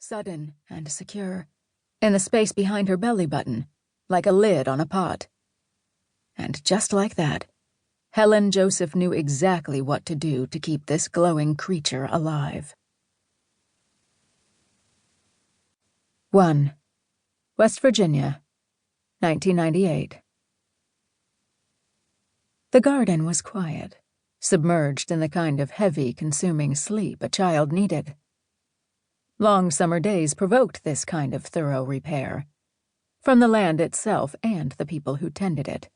sudden and secure, in the space behind her belly button, like a lid on a pot. And just like that, Helen Joseph knew exactly what to do to keep this glowing creature alive. 1. West Virginia, 1998. The garden was quiet, submerged in the kind of heavy, consuming sleep a child needed. Long summer days provoked this kind of thorough repair, from the land itself and the people who tended it.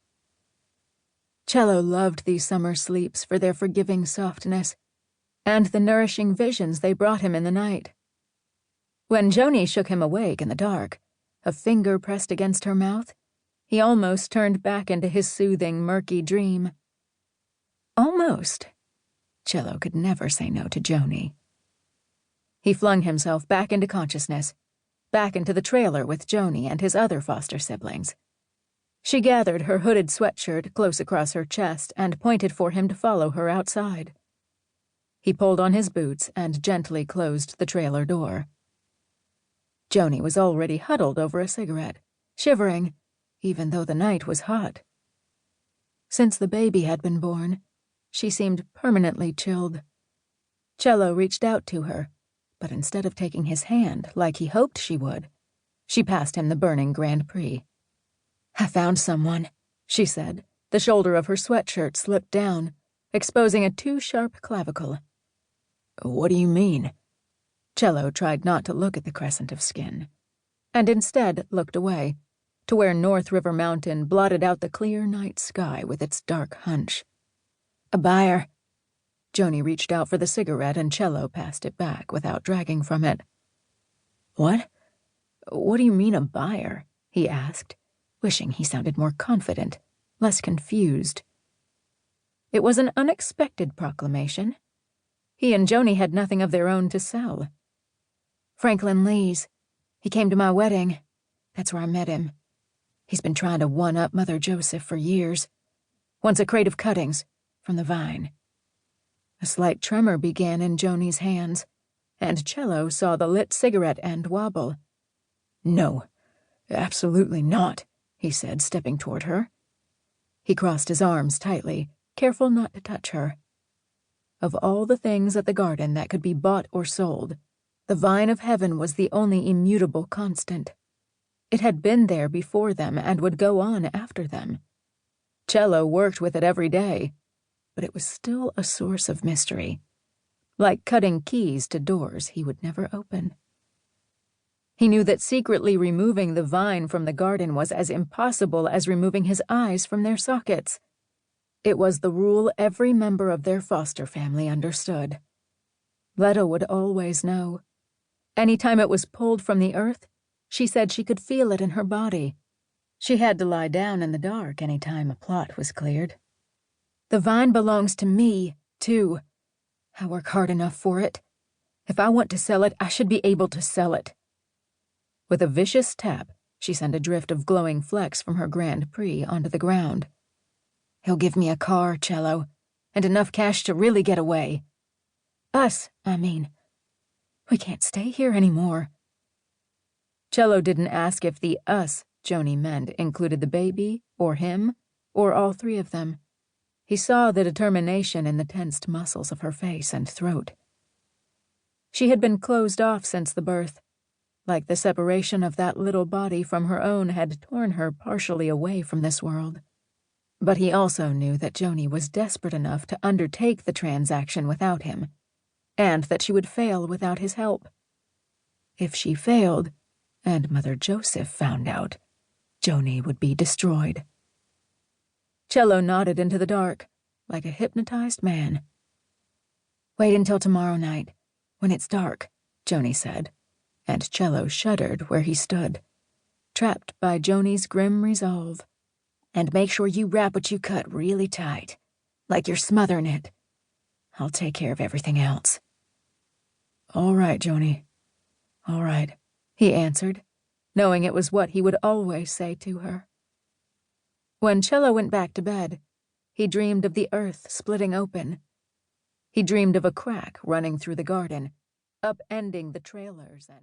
Cello loved these summer sleeps for their forgiving softness and the nourishing visions they brought him in the night. When Joanie shook him awake in the dark, a finger pressed against her mouth, he almost turned back into his soothing, murky dream. Almost. Cello could never say no to Joanie. He flung himself back into consciousness, back into the trailer with Joanie and his other foster siblings. She gathered her hooded sweatshirt close across her chest and pointed for him to follow her outside. He pulled on his boots and gently closed the trailer door. Joanie was already huddled over a cigarette, shivering, even though the night was hot. Since the baby had been born, she seemed permanently chilled. Cello reached out to her, but instead of taking his hand like he hoped she would, she passed him the burning Grand Prix. "I found someone," she said. The shoulder of her sweatshirt slipped down, exposing a too-sharp clavicle. "What do you mean?" Cello tried not to look at the crescent of skin, and instead looked away, to where North River Mountain blotted out the clear night sky with its dark hunch. "A buyer." Joanie reached out for the cigarette and Cello passed it back without dragging from it. "What? What do you mean a buyer?" he asked, wishing he sounded more confident, less confused. It was an unexpected proclamation. He and Joanie had nothing of their own to sell. "Franklin Lee's. He came to my wedding. That's where I met him. He's been trying to one-up Mother Joseph for years. Wants a crate of cuttings from the vine." A slight tremor began in Joanie's hands, and Cello saw the lit cigarette end wobble. "No, absolutely not," he said, stepping toward her. He crossed his arms tightly, careful not to touch her. Of all the things at the garden that could be bought or sold, the vine of heaven was the only immutable constant. It had been there before them and would go on after them. Cello worked with it every day, but it was still a source of mystery, like cutting keys to doors he would never open. He knew that secretly removing the vine from the garden was as impossible as removing his eyes from their sockets. It was the rule every member of their foster family understood. Letta would always know. Anytime it was pulled from the earth, she said she could feel it in her body. She had to lie down in the dark any time a plot was cleared. "The vine belongs to me, too. I work hard enough for it. If I want to sell it, I should be able to sell it." With a vicious tap, she sent a drift of glowing flecks from her Grand Prix onto the ground. "He'll give me a car, Cello, and enough cash to really get away. Us, I mean. We can't stay here anymore." Cello didn't ask if the us Joanie meant included the baby, or him, or all three of them. He saw the determination in the tensed muscles of her face and throat. She had been closed off since the birth, like the separation of that little body from her own had torn her partially away from this world. But he also knew that Joanie was desperate enough to undertake the transaction without him, and that she would fail without his help. If she failed, and Mother Joseph found out, Joanie would be destroyed. Cello nodded into the dark, like a hypnotized man. "Wait until tomorrow night, when it's dark," Joanie said, and Cello shuddered where he stood, trapped by Joanie's grim resolve. "And make sure you wrap what you cut really tight, like you're smothering it. I'll take care of everything else." "All right, Joanie. All right," he answered, knowing it was what he would always say to her. When Cello went back to bed, he dreamed of the earth splitting open. He dreamed of a crack running through the garden, upending the trailers and...